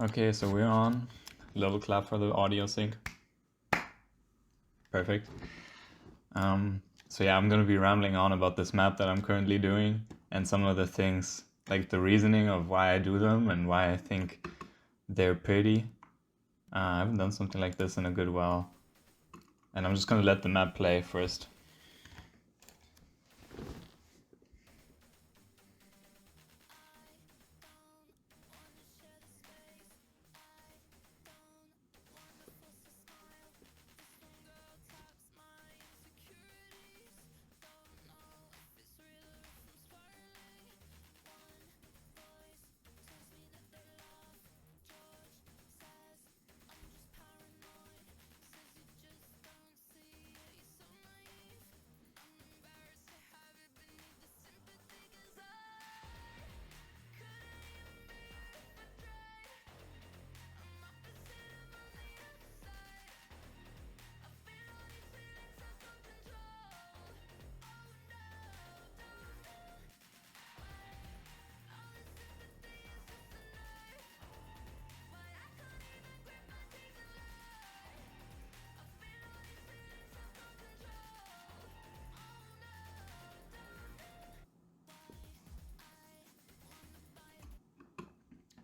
Okay, so we're on. Little clap for the audio sync. Perfect. So yeah, I'm gonna be rambling on about this map that I'm currently doing and some of the things, like the reasoning of why I do them and why I think they're pretty. I haven't done something like this in a good while. And I'm just gonna let the map play first.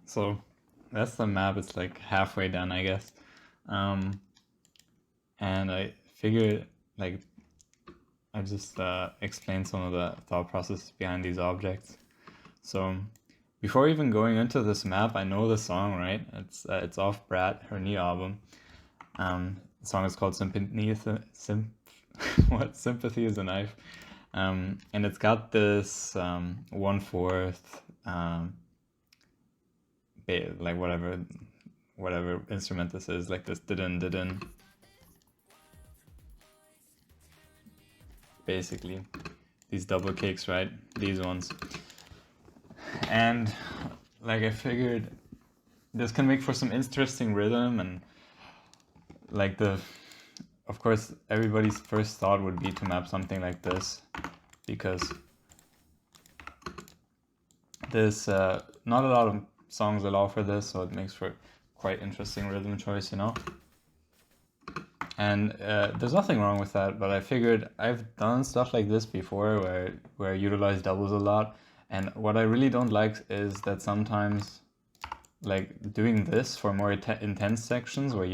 So that's the map. It's like halfway done, I guess. And I figured, like, I just explained some of the thought processes behind these objects. So before even going into this map, I know the song, right? It's off Brat, her new album. The song is called Sympathy. What? Sympathy is a knife. And it's got this 1/4 like whatever instrument this is, like this didn't basically these double kicks, right? These ones. And like I figured this can make for some interesting rhythm, and like of course everybody's first thought would be to map something like this, because this not a lot of songs allow for this, so it makes for quite interesting rhythm choice, you know. And there's nothing wrong with that, but I figured I've done stuff like this before where I utilize doubles a lot, and what I really don't like is that sometimes, like, doing this for more intense sections for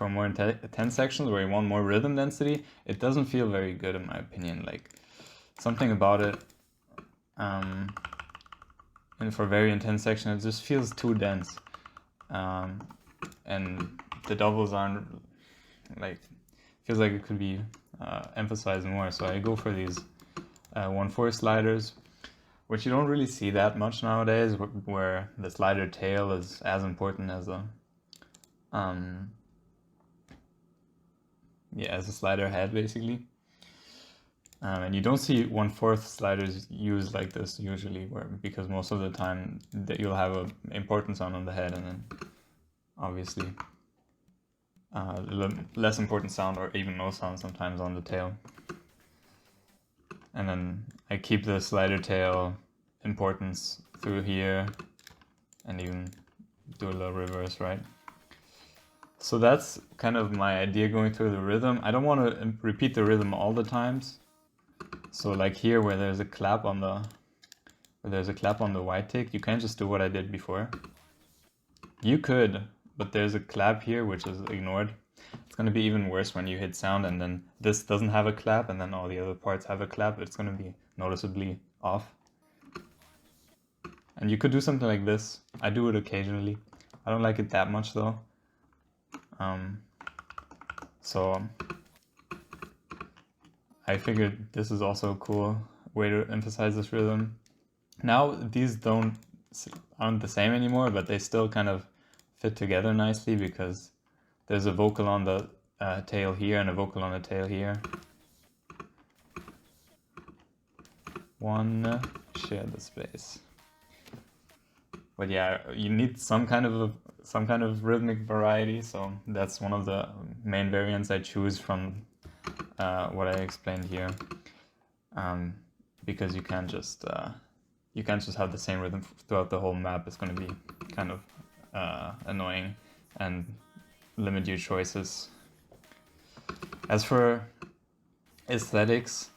more intense sections where you want more rhythm density, it doesn't feel very good in my opinion. Like, something about it, and for very intense section, it just feels too dense. And the doubles aren't, like, feels like it could be emphasized more. So I go for these 1/4 sliders, which you don't really see that much nowadays, where the slider tail is as important as a as a slider head, basically. And you don't see 1/4 sliders used like this usually, because most of the time that you'll have an important sound on the head, and then obviously less important sound or even no sound sometimes on the tail. And then I keep the slider tail importance through here, and even do a little reverse, right? So that's kind of my idea going through the rhythm. I don't want to repeat the rhythm all the times. So like here, where there's a clap on the white tick, you can't just do what I did before. You could, but there's a clap here which is ignored. It's going to be even worse when you hit sound and then this doesn't have a clap and then all the other parts have a clap. It's going to be noticeably off. And you could do something like this. I do it occasionally. I don't like it that much though. So I figured this is also a cool way to emphasize this rhythm. Now these aren't the same anymore, but they still kind of fit together nicely because there's a vocal on the tail here and a vocal on the tail here. One, share the space. But yeah, you need some kind of rhythmic variety, so that's one of the main variants I choose from what I explained here, because you can't just you can't just have the same rhythm throughout the whole map. It's going to be kind of annoying and limit your choices. As for aesthetics,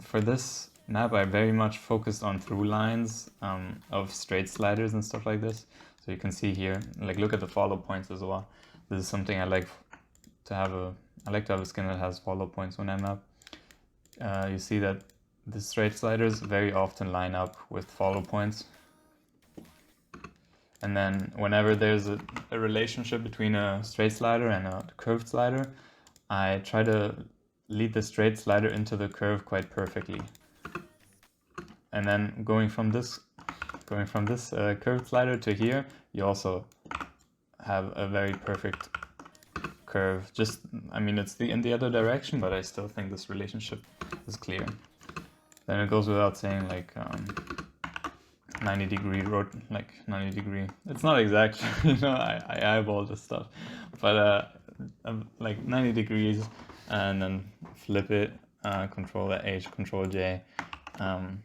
for this map I very much focused on through lines of straight sliders and stuff like this. So you can see here, like, look at the follow points as well. This is something I like to have a skin that has follow points when I map. You see that the straight sliders very often line up with follow points. And then whenever there's a relationship between a straight slider and a curved slider, I try to lead the straight slider into the curve quite perfectly. And then going from this curved slider to here, you also have a very perfect curve. Just, I mean, it's in the other direction, but I still think this relationship is clear. Then it goes without saying, like, 90 degree, it's not exactly, you know, I eyeball this stuff, but like 90 degrees, and then flip it, Control H, Control J.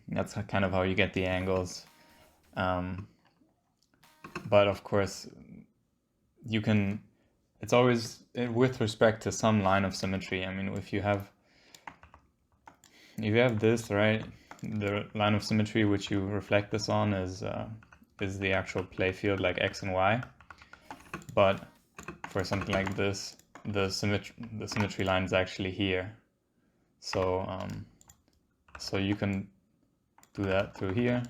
That's kind of how you get the angles. But of course, you can, it's always with respect to some line of symmetry. I mean, if you have this, right, the line of symmetry which you reflect this on is the actual play field, like X and Y. But for something like this, the symmetry line is actually here. So so you can do that through here.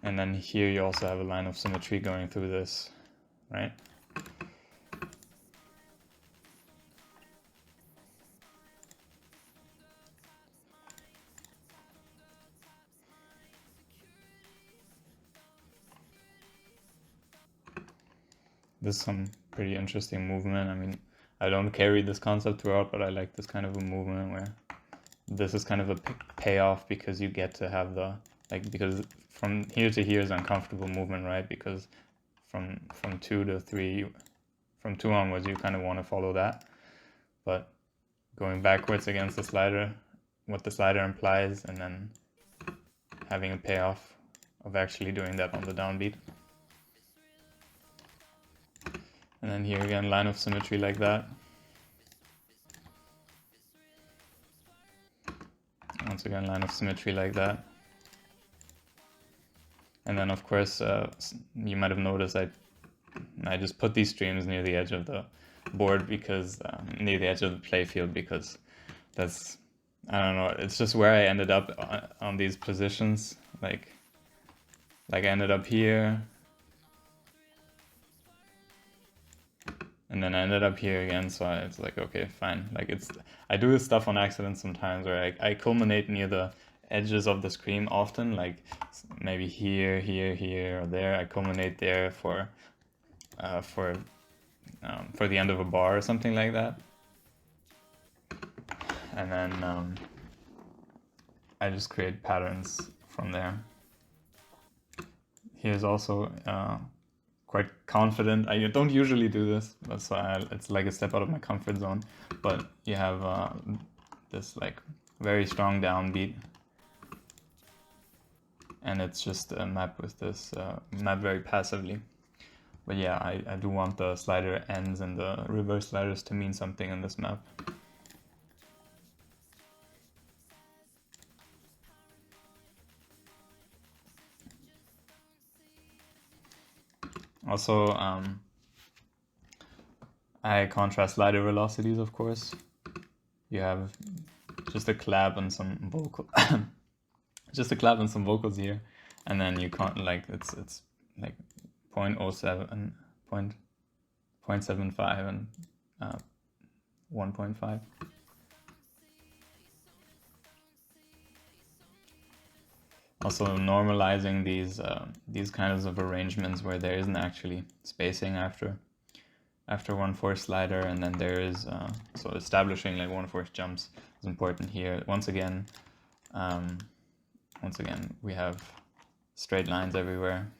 And then here you also have a line of symmetry going through this, right? This is some pretty interesting movement. I mean, I don't carry this concept throughout, but I like this kind of a movement where this is kind of a payoff, because you get to have the, like, because from here to here is uncomfortable movement, right? Because from 2 to 3, from 2 onwards, you kind of want to follow that. But going backwards against the slider, what the slider implies, and then having a payoff of actually doing that on the downbeat. And then here again, line of symmetry like that. Once again, line of symmetry like that. And then of course, you might have noticed I just put these streams near the edge of the board, because near the edge of the playfield, because that's, I don't know, it's just where I ended up on these positions. Like I ended up here, and then I ended up here again, so it's like, okay, fine. Like, I do this stuff on accident sometimes, where I culminate near the edges of the screen often, like maybe here, or there. I culminate there for the end of a bar or something like that. And then I just create patterns from there. Here's also quite confident. I don't usually do this, but so it's like a step out of my comfort zone. But you have this like very strong downbeat, and it's just a map with this map very passively. But yeah, I do want the slider ends and the reverse sliders to mean something in this map. Also, I contrast slider velocities, of course. You have just a clap and some vocal, just a clap and some vocals here, and then you can't, like, it's like 0.07, 0.75 and 1.5. Also normalizing these kinds of arrangements where there isn't actually spacing after 1/4 slider, and then there is so establishing like 1/4 jumps is important here. Once again, we have straight lines everywhere.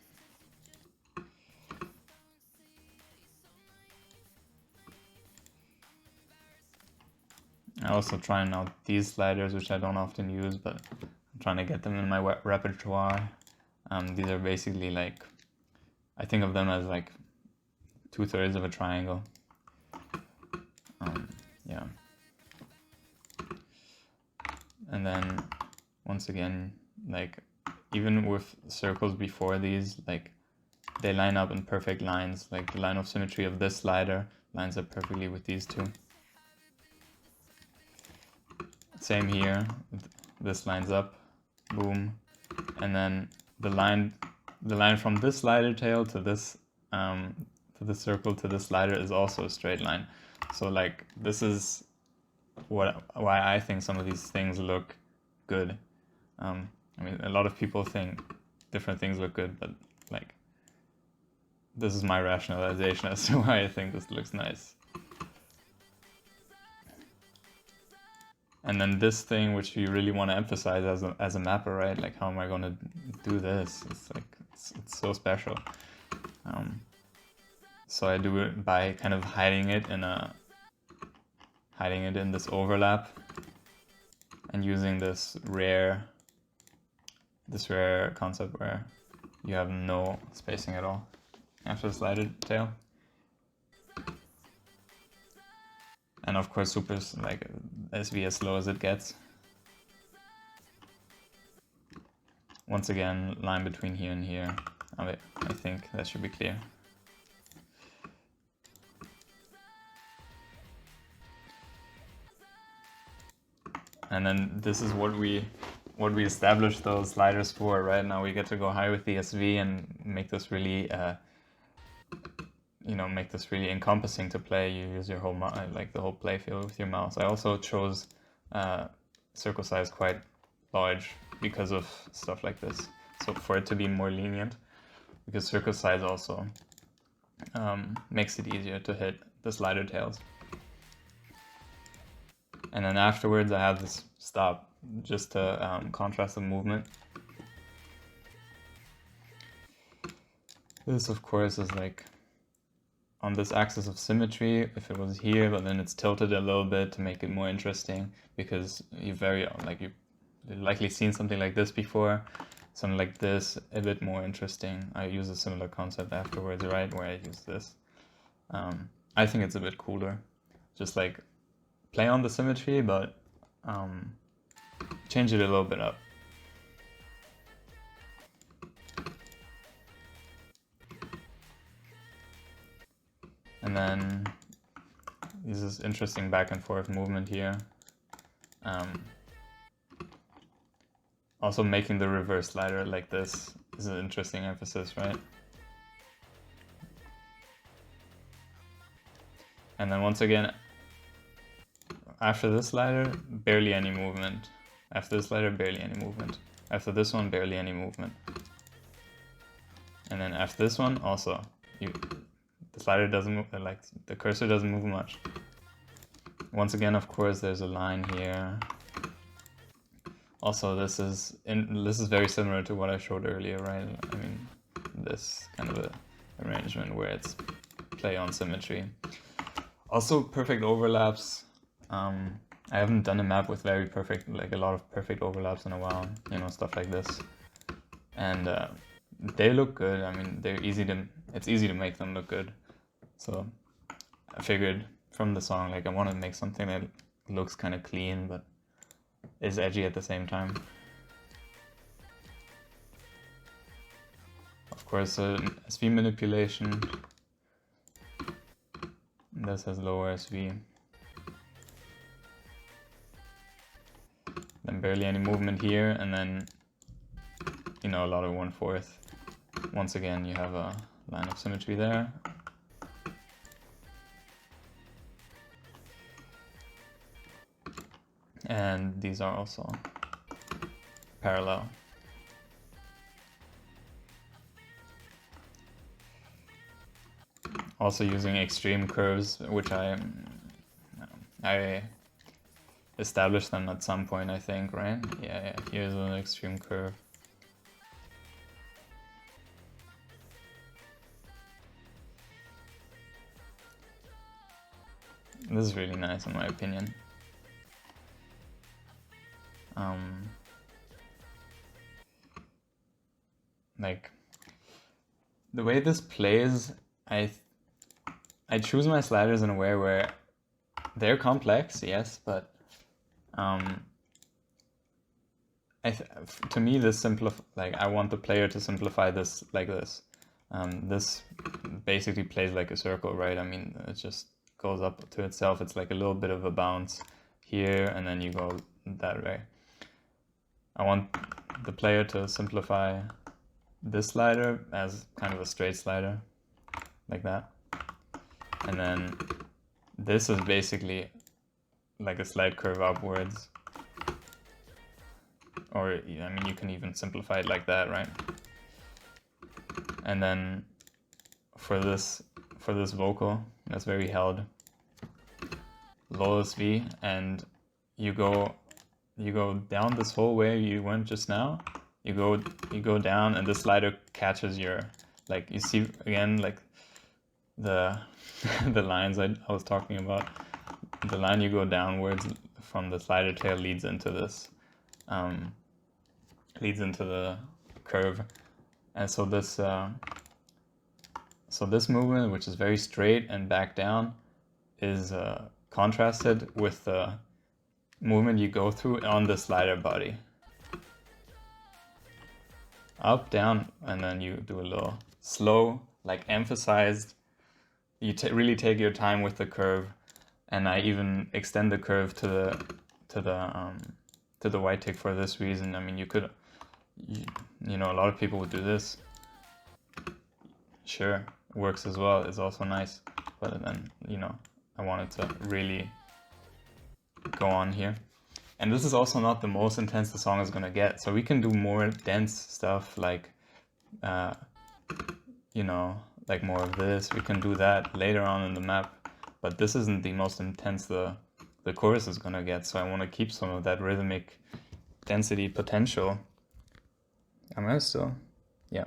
I also trying out these sliders, which I don't often use, but I'm trying to get them in my repertoire. These are basically like, I think of them as like 2/3 of a triangle. Yeah. And then once again, like even with circles before these, like they line up in perfect lines. Like the line of symmetry of this slider lines up perfectly with these two. Same here, this lines up, boom, and then the line from this slider tail to this circle to this slider is also a straight line. So like this is why I think some of these things look good. I mean, a lot of people think different things look good, but like this is my rationalization as to why I think this looks nice. And then this thing, which you really want to emphasize as a mapper, right? Like, how am I going to do this? It's like, it's so special. So I do it by kind of hiding it in this overlap and using this rare concept where you have no spacing at all after the slider tail. And of course, super like SV as slow as it gets. Once again, line between here and here. I think that should be clear. And then this is what we established those sliders for, right? Now we get to go high with the SV and make this really make this really encompassing to play. You use your whole like the whole play field with your mouse. I also chose circle size quite large because of stuff like this. So for it to be more lenient, because circle size also makes it easier to hit the slider tails. And then afterwards I have this stop just to contrast the movement. This of course is like on this axis of symmetry, if it was here, but then it's tilted a little bit to make it more interesting, because you've likely seen something like this before, something like this, a bit more interesting. I use a similar concept afterwards, right, where I use this. I think it's a bit cooler, just like play on the symmetry, but change it a little bit up. And then this is interesting back and forth movement here. Also making the reverse slider like this is an interesting emphasis, right? And then once again, after this slider, barely any movement. After this slider, barely any movement. After this one, barely any movement. And then after this one, also, the slider doesn't move, like the cursor doesn't move much. Once again, of course, there's a line here. Also, this is very similar to what I showed earlier, right? I mean, this kind of a arrangement where it's play on symmetry. Also, perfect overlaps. I haven't done a map with a lot of perfect overlaps in a while, stuff like this. And they look good. I mean, it's easy to make them look good. So I figured from the song, like I want to make something that looks kind of clean, but is edgy at the same time. Of course, SV manipulation. This has lower SV. Then barely any movement here, and then a lot of 1/4. Once again, you have a line of symmetry there. And these are also parallel. Also using extreme curves, which I established them at some point, I think, right? Yeah, here's an extreme curve. This is really nice in my opinion. Um, like the way this plays, I choose my sliders in a way where they're complex, yes, but to me this I want the player to simplify this like this. This basically plays like a circle, right? I mean, it just goes up to itself. It's like a little bit of a bounce here, and then you go that way. I want the player to simplify this slider as kind of a straight slider, like that. And then this is basically like a slight curve upwards. Or, I mean, you can even simplify it like that, right? And then for this vocal, that's very held, lowest V, and you go down this whole way you went just now. You go down, and the slider catches your, like, you see again, like the the lines I was talking about. The line you go downwards from the slider tail leads into this, leads into the curve, and so this movement, which is very straight and back down, is contrasted with the movement you go through on the slider body. Up, down, and then you do a little slow, like emphasized. You really take your time with the curve, and I even extend the curve to the white tick for this reason. I mean, you could, you know, a lot of people would do this. Sure, works as well. It's also nice, but then, you know, I wanted to really go on here. And this is also not the most intense the song is gonna get, so we can do more dense stuff, like, you know, like more of this. We can do that later on in the map, but this isn't the most intense the chorus is gonna get, so I want to keep some of that rhythmic density potential. Am I still? Yeah.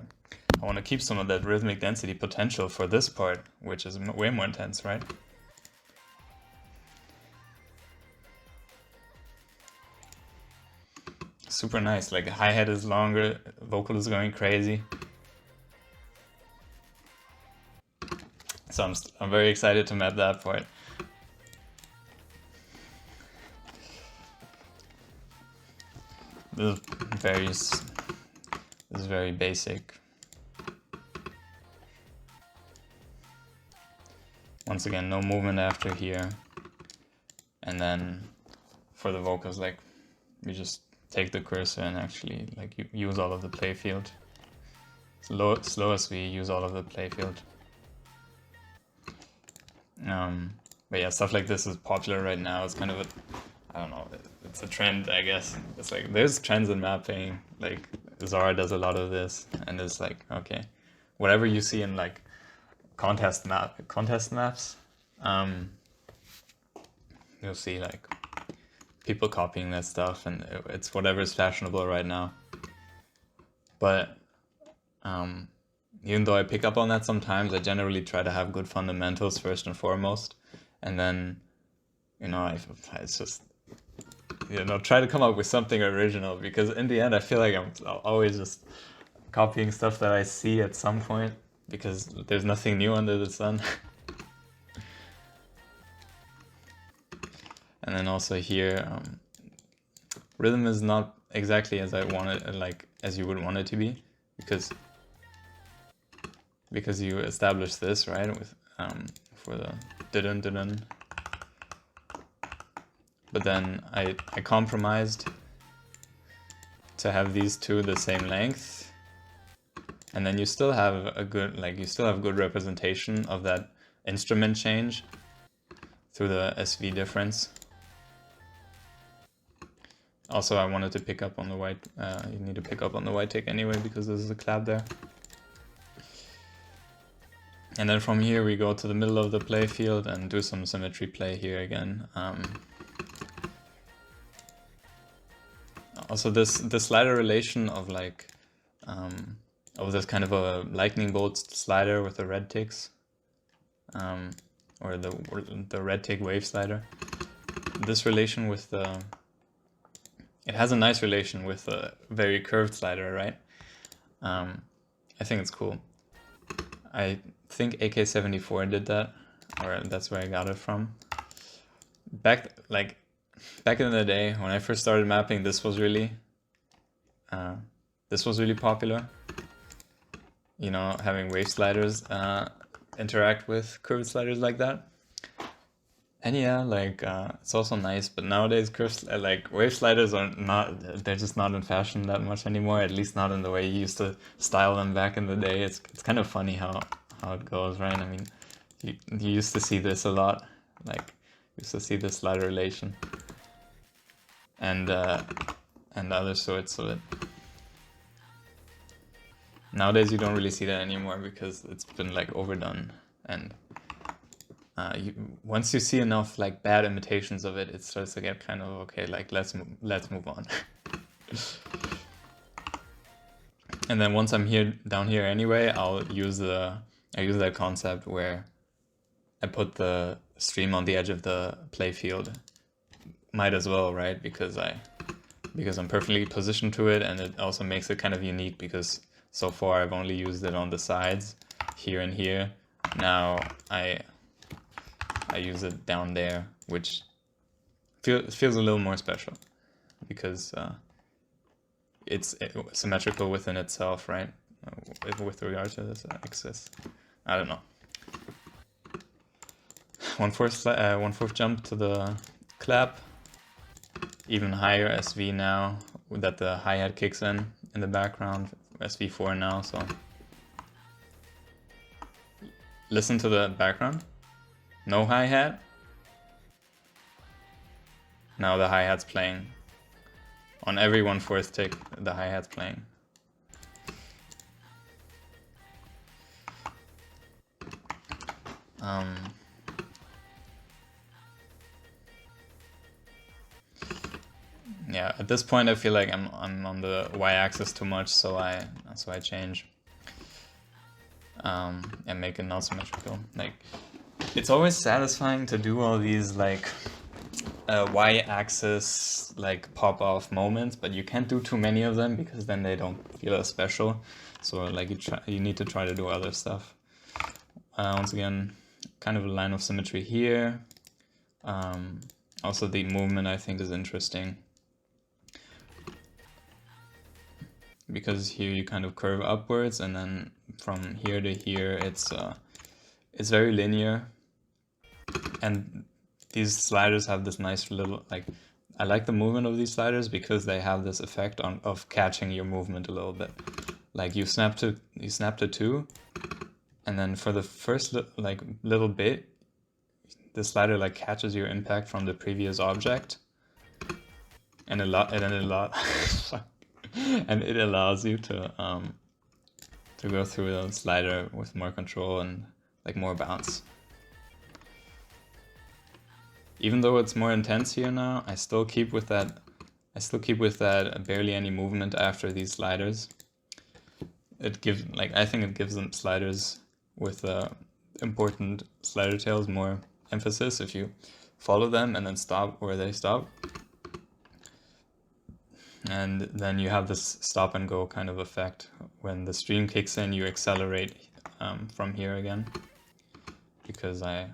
I want to keep some of that rhythmic density potential for this part, which is way more intense, right? Super nice. Like, hi-hat is longer, vocal is going crazy. So I'm very excited to map that part. This is very basic. Once again, no movement after here. And then for the vocals, like, we just take the cursor and actually, like, use all of the playfield. Slowest we use all of the playfield. But yeah, stuff like this is popular right now. It's kind of I don't know, it's a trend, I guess. It's like, there's trends in mapping, like Zara does a lot of this, and it's like, okay, whatever you see in like contest maps, you'll see like people copying that stuff, and it's whatever's fashionable right now. But even though I pick up on that sometimes, I generally try to have good fundamentals first and foremost, and then, you know, it's just, you know, try to come up with something original, because in the end I feel like I'm always just copying stuff that I see at some point, because there's nothing new under the sun. And then also here, rhythm is not exactly as I want it, like as you would want it to be, because you establish this, right, with for the didn't, but then I compromised to have these two the same length, and then you still have a good, like, you still have good representation of that instrument change through the SV difference. Also, I wanted to pick up on the white, you need to pick up on the white tick anyway, because there's a clap there. And then from here we go to the middle of the play field and do some symmetry play here again. Also this slider relation of like, of this kind of a lightning bolt slider with the red ticks, or the red tick wave slider. This relation with the it has a nice relation with a very curved slider, right? I think it's cool. I think AK-74 did that, or that's where I got it from. Back in the day when I first started mapping, this was really popular. You know, having wave sliders interact with curved sliders like that. And yeah, like it's also nice, but nowadays like wave sliders are not, they're just not in fashion that much anymore, at least not in the way you used to style them back in the day. It's kind of funny how it goes, right? I mean, you used to see this a lot, like you used to see the slider relation and other sorts of it. Nowadays you don't really see that anymore because it's been like overdone, and once you see enough like bad imitations of it, it starts to get kind of okay. Like let's move on. And then once I'm down here anyway, I use that concept where I put the stream on the edge of the play field. Might as well, right? Because I'm perfectly positioned to it, and it also makes it kind of unique because so far I've only used it on the sides, here and here. Now I use it down there, which feels a little more special because it's symmetrical within itself, right? With regard to this axis. I don't know. 1/4 jump to the clap. Even higher SV now that the hi-hat kicks in the background. SV4 now, so listen to the background. No hi-hat. Now the hi-hat's playing. On every 1/4 tick, the hi-hat's playing. Yeah, at this point I feel like I'm on the y-axis too much, so I change and make it not symmetrical. Like, it's always satisfying to do all these like y-axis like pop-off moments, but you can't do too many of them because then they don't feel as special. So like you need to try to do other stuff. Once again, kind of a line of symmetry here. Also the movement I think is interesting, because here you kind of curve upwards, and then from here to here it's very linear, and these sliders have this nice little, like, I like the movement of these sliders because they have this effect of catching your movement a little bit. Like you snap to 2, and then for the first little bit, the slider like catches your impact from the previous object, and it allows you to go through the slider with more control and like more bounce. Even though it's more intense here now, I still keep with that barely any movement after these sliders. It gives, like, I think it gives them sliders with important slider tails more emphasis if you follow them and then stop where they stop. And then you have this stop and go kind of effect. When the stream kicks in, you accelerate from here again, because I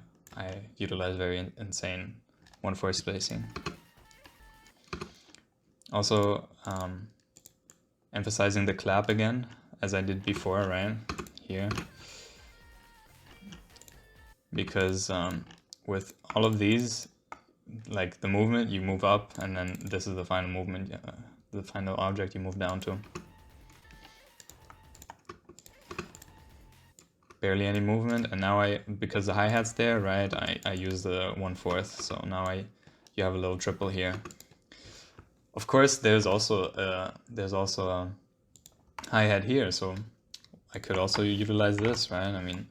utilize very insane 1/4 spacing. Also emphasizing the clap again, as I did before, right here, because with all of these, like the movement, you move up, and then this is the final movement, the final object you move down to. Barely any movement, and now because the hi-hat's there, right, I use the 1/4, so now you have a little triple here. Of course, there's also a hi-hat here, so I could also utilize this, right? I mean,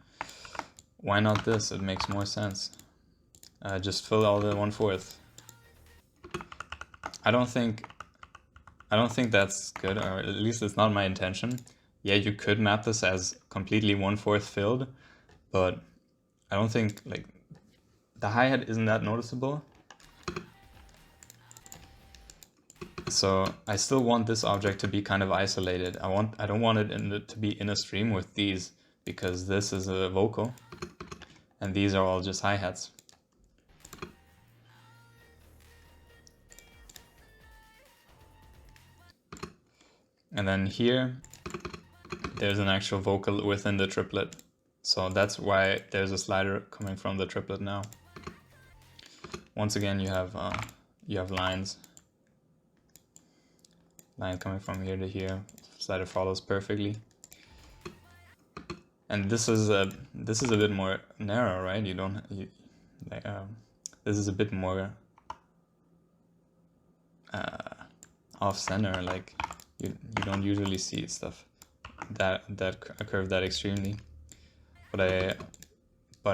why not this? It makes more sense. Just fill all the 1/4. I don't think that's good, or at least it's not my intention. Yeah, you could map this as completely 1/4 filled, but I don't think, like, the hi-hat isn't that noticeable. So I still want this object to be kind of isolated. I don't want it to be in a stream with these, because this is a vocal and these are all just hi-hats. And then here there's an actual vocal within the triplet. So that's why there's a slider coming from the triplet now. Once again, you have lines. Line coming from here to here. Slider follows perfectly. And this is a bit more narrow, right? This is a bit more off center. Like you don't usually see stuff that curve that extremely. But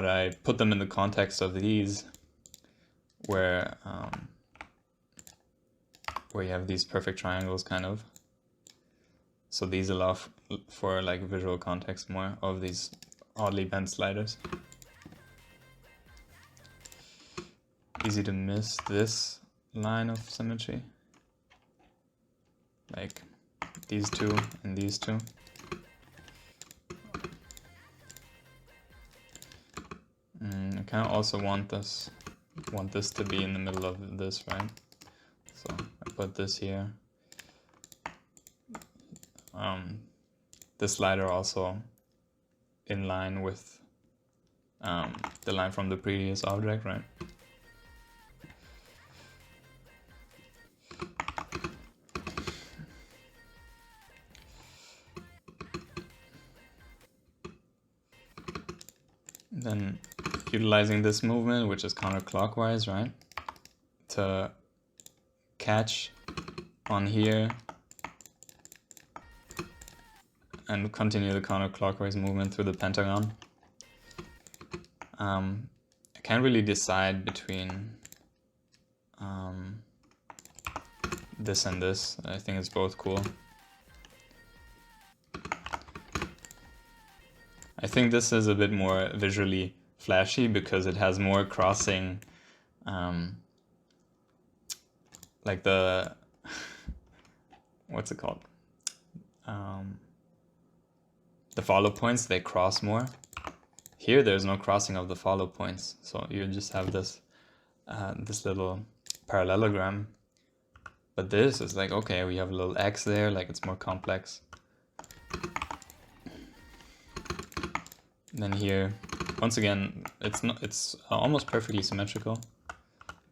I put them in the context of these, where you have these perfect triangles, kind of. So these allow for like visual context more of these oddly bent sliders. Easy to miss this line of symmetry, like these two and these two. I kind of also want this to be in the middle of this, right? So I put this here. The slider also in line with the line from the previous object, right? Then utilizing this movement, which is counterclockwise, right? To catch on here and continue the counterclockwise movement through the pentagon. I can't really decide between this and this. I think it's both cool. I think this is a bit more visually flashy because it has more crossing, like the, what's it called? The follow points, they cross more. Here there's no crossing of the follow points, so you just have this this little parallelogram. But this is like, okay, we have a little X there, like it's more complex. And then here, once again, it's almost perfectly symmetrical,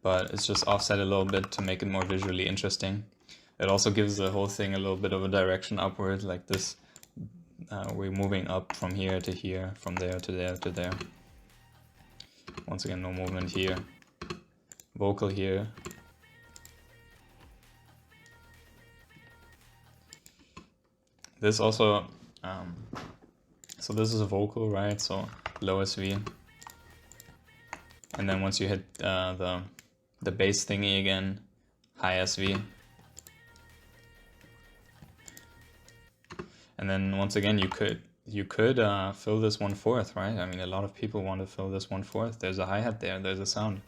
but it's just offset a little bit to make it more visually interesting. It also gives the whole thing a little bit of a direction upward, like this. We're moving up from here to here, from there to there to there. Once again, no movement here. Vocal here. This also, so this is a vocal, right? So low SV. And then once you hit the bass thingy again, high SV. And then once again, you could fill this 1/4, right? I mean, a lot of people want to fill this 1/4. There's a hi-hat there. There's a sound.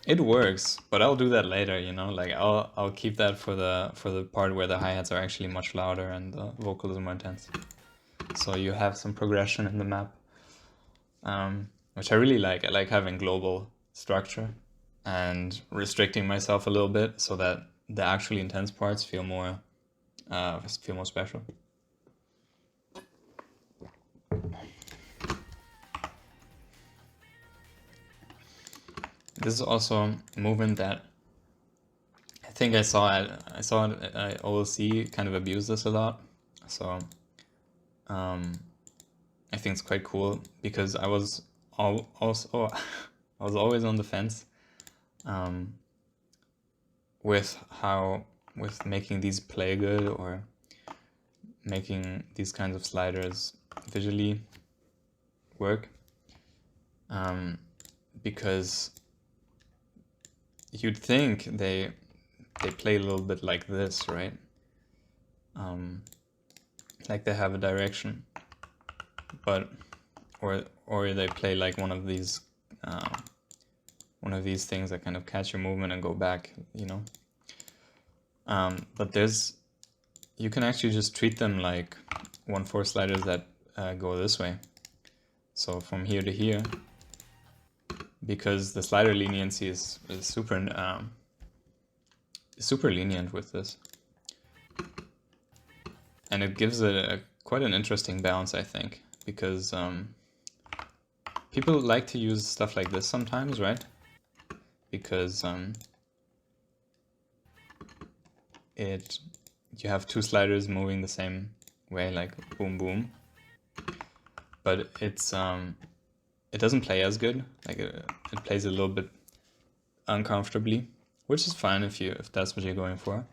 It works, but I'll do that later. You know, like I'll keep that for the part where the hi-hats are actually much louder and the vocal is more intense. So you have some progression in the map, which I really like. I like having global structure and restricting myself a little bit so that the actually intense parts feel more special. This is also a movement that I think I saw at OLC kind of abuse this a lot. So I think it's quite cool because I was also I was always on the fence with making these play good or making these kinds of sliders visually work, because you'd think they play a little bit like this, right? Like they have a direction, but or they play like one of these one of these things that kind of catch your movement and go back, you know. But you can actually just treat them like 1/4 sliders that go this way. So from here to here, because the slider leniency is super lenient with this. And it gives it quite an interesting balance, I think, because people like to use stuff like this sometimes, right? Because you have two sliders moving the same way, like boom boom, but it doesn't play as good. Like it plays a little bit uncomfortably, which is fine if that's what you're going for.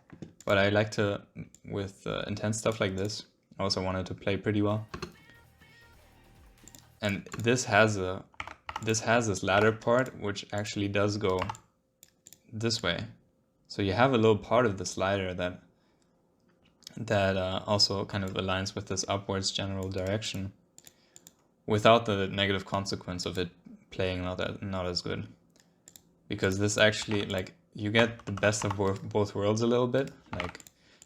But I like to, with intense stuff like this, I also want it to play pretty well. And this has this ladder part which actually does go this way. So you have a little part of the slider that also kind of aligns with this upwards general direction, without the negative consequence of it playing not as good. Because this actually, like, you get the best of both worlds a little bit. Like,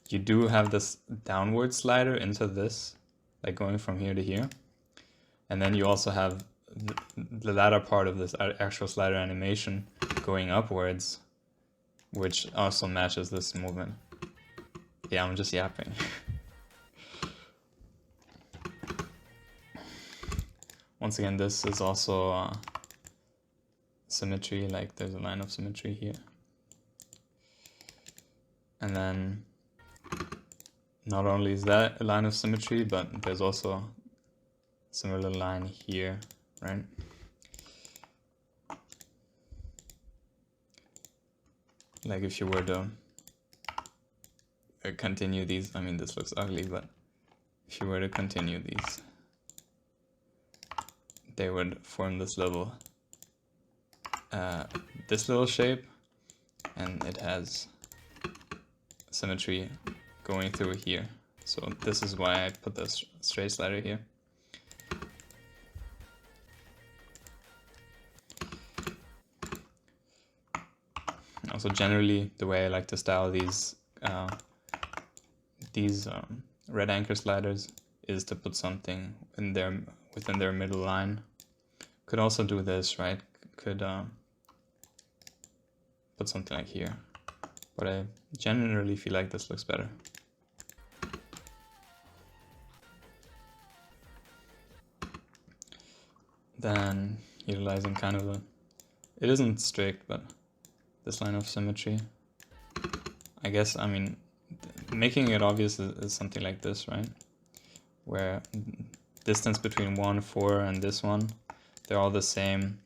you do have this downward slider into this, like going from here to here. And then you also have the latter part of this actual slider animation going upwards, which also matches this movement. Yeah, I'm just yapping. Once again, this is also symmetry, like there's a line of symmetry here. And then not only is that a line of symmetry, but there's also a similar line here, right? Like if you were to continue these, I mean, this looks ugly, but if you were to continue these, they would form this little shape, and it has symmetry going through here. So this is why I put this straight slider here. Also, generally, the way I like to style these red anchor sliders is to put something within their middle line. Could also do this, right? Could put something like here, but I generally feel like this looks better. Then utilizing kind of it isn't strict, but this line of symmetry, I guess, I mean, making it obvious is something like this, right? Where distance between 1, 4 and this one, they're all the same,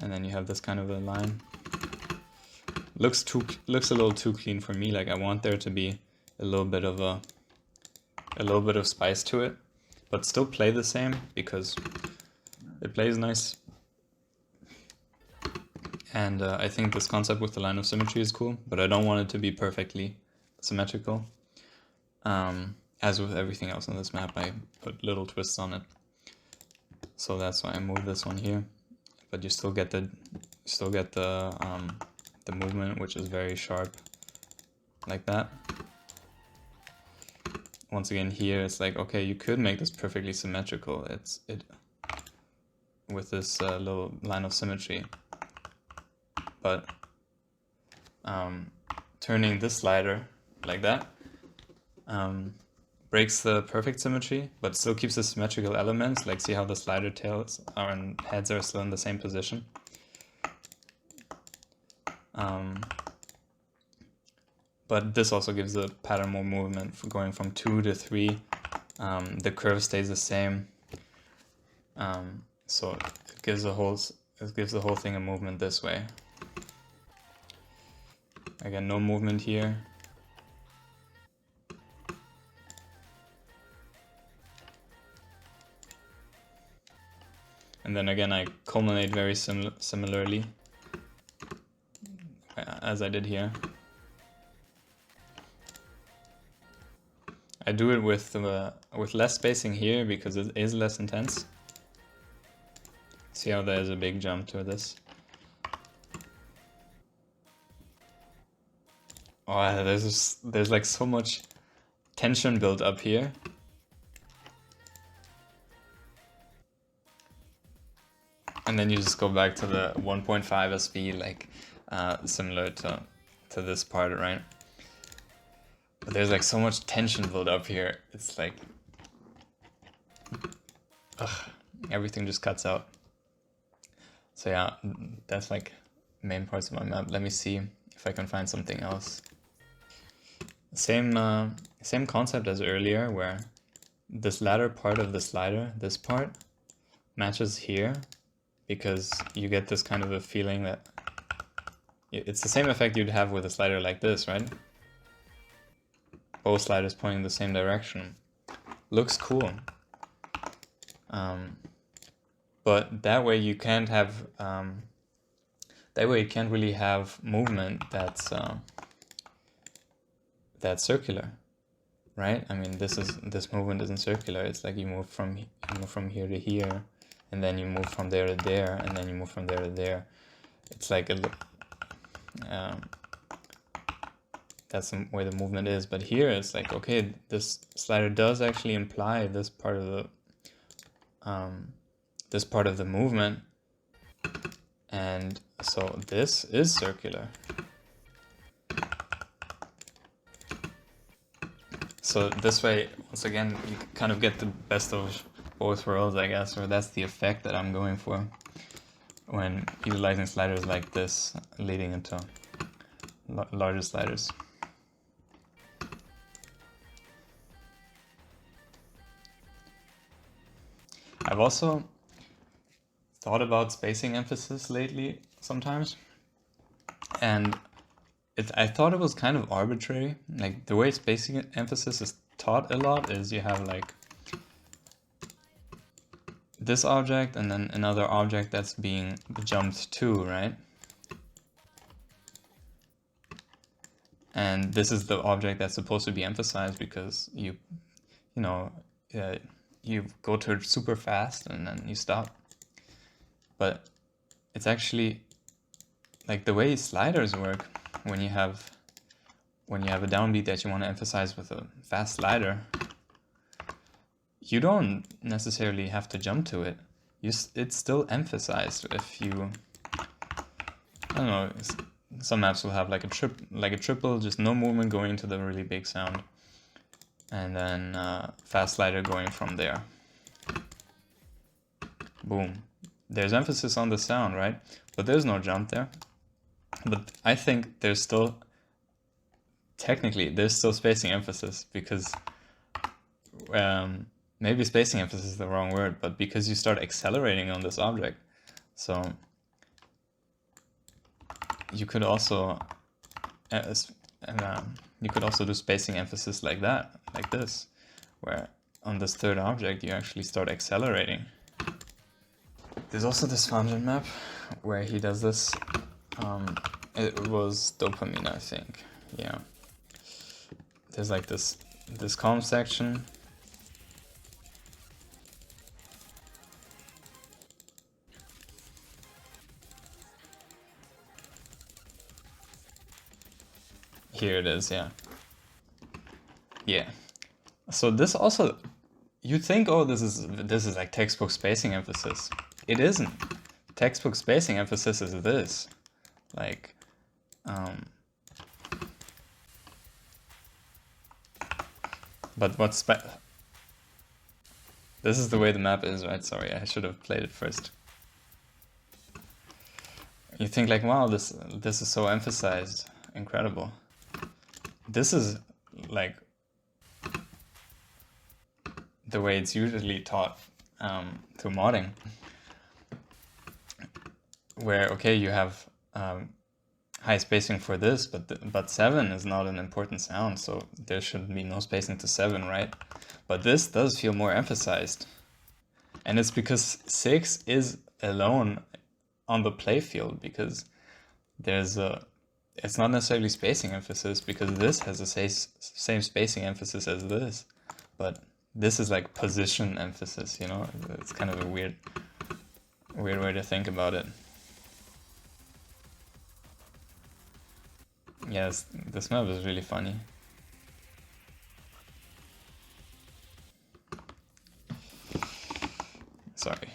and then you have this kind of a line. Looks a little too clean for me. Like, I want there to be a little bit of spice to it, but still play the same because it plays nice. And I think this concept with the line of symmetry is cool, but I don't want it to be perfectly symmetrical. As with everything else on this map, I put little twists on it. So that's why I moved this one here. But you still get the movement, which is very sharp, like that. Once again, here it's like, okay, you could make this perfectly symmetrical. With this little line of symmetry, but turning this slider like that breaks the perfect symmetry, but still keeps the symmetrical elements. Like, see how the slider tails and heads are still in the same position. But this also gives the pattern more movement, for going from 2 to 3. The curve stays the same. So it gives the whole thing a movement this way. Again, no movement here. And then again, I culminate very similarly as I did here. I do it with less spacing here because it is less intense. See how there's a big jump to this. Oh, there's like so much tension built up here. And then you just go back to the 1.5 SV, like similar to this part, right? But there's like so much tension built up here. It's like, ugh, everything just cuts out. So yeah, that's like main parts of my map. Let me see if I can find something else. Same concept as earlier, where this latter part of the slider, this part, matches here, because you get this kind of a feeling that it's the same effect you'd have with a slider like this, right? Both sliders pointing the same direction. Looks cool. But that way you can't have that way you can't really have movement that's circular, right? I mean, this movement isn't circular. It's like you move from here to here, and then you move from there to there, and then you move from there to there. It's like that's the way the movement is. But here it's like, okay, this slider does actually imply this part of the movement, and so this is circular. So this way, once again, you kind of get the best of both worlds, I guess, or that's the effect that I'm going for when utilizing sliders like this, leading into larger sliders. I've also thought about spacing emphasis lately sometimes, and I thought it was kind of arbitrary. Like, the way spacing emphasis is taught a lot is you have like this object and then another object that's being jumped to, right? And this is the object that's supposed to be emphasized because you go to it super fast and then you stop. But it's actually like the way sliders work. When you have a downbeat that you want to emphasize with a fast slider, you don't necessarily have to jump to it. It's still emphasized if you, I don't know, some maps will have like a triple, just no movement going into the really big sound, and then fast slider going from there. Boom. There's emphasis on the sound, right? But there's no jump there. But I think there's still spacing emphasis, because maybe spacing emphasis is the wrong word, but because you start accelerating on this object. So you could also do spacing emphasis like that, like this, where on this third object you actually start accelerating. There's also this fountain map where he does this. It was dopamine, I think. Yeah. There's like this calm section. Here it is, yeah. Yeah. So this also, you think, oh, this is like textbook spacing emphasis. It isn't. Textbook spacing emphasis is this. Like, but this is the way the map is, right? Sorry, I should have played it first. You think like, wow, this is so emphasized, incredible. This is like the way it's usually taught through modding, where okay, you have high spacing for this, but 7 is not an important sound, so there should be no spacing to 7, right? But this does feel more emphasized, and it's because 6 is alone on the playfield, because it's not necessarily spacing emphasis, because this has the same spacing emphasis as this, but this is like position emphasis, you know? It's kind of a weird way to think about it. Yes, this map is really funny. Sorry.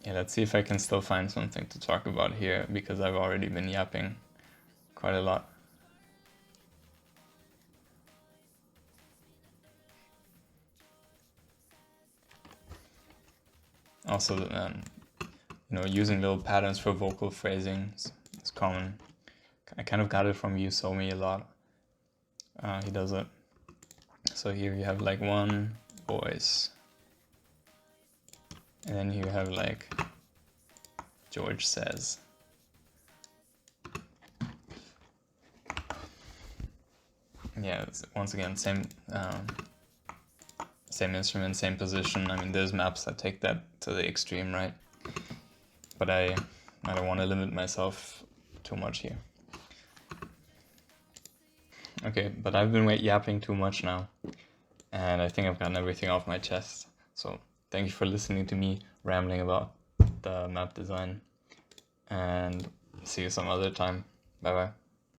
Yeah, let's see if I can still find something to talk about here, because I've already been yapping quite a lot. Also, using little patterns for vocal phrasing is common. I kind of got it from Yusomi a lot. He does it. So here you have like one voice, and then you have like George says. Yeah, once again, same instrument, same position. I mean, there's maps that take that to the extreme, right? But I don't want to limit myself too much here. Okay, but I've been yapping too much now, and I think I've gotten everything off my chest. So thank you for listening to me rambling about the map design, and see you some other time. Bye bye.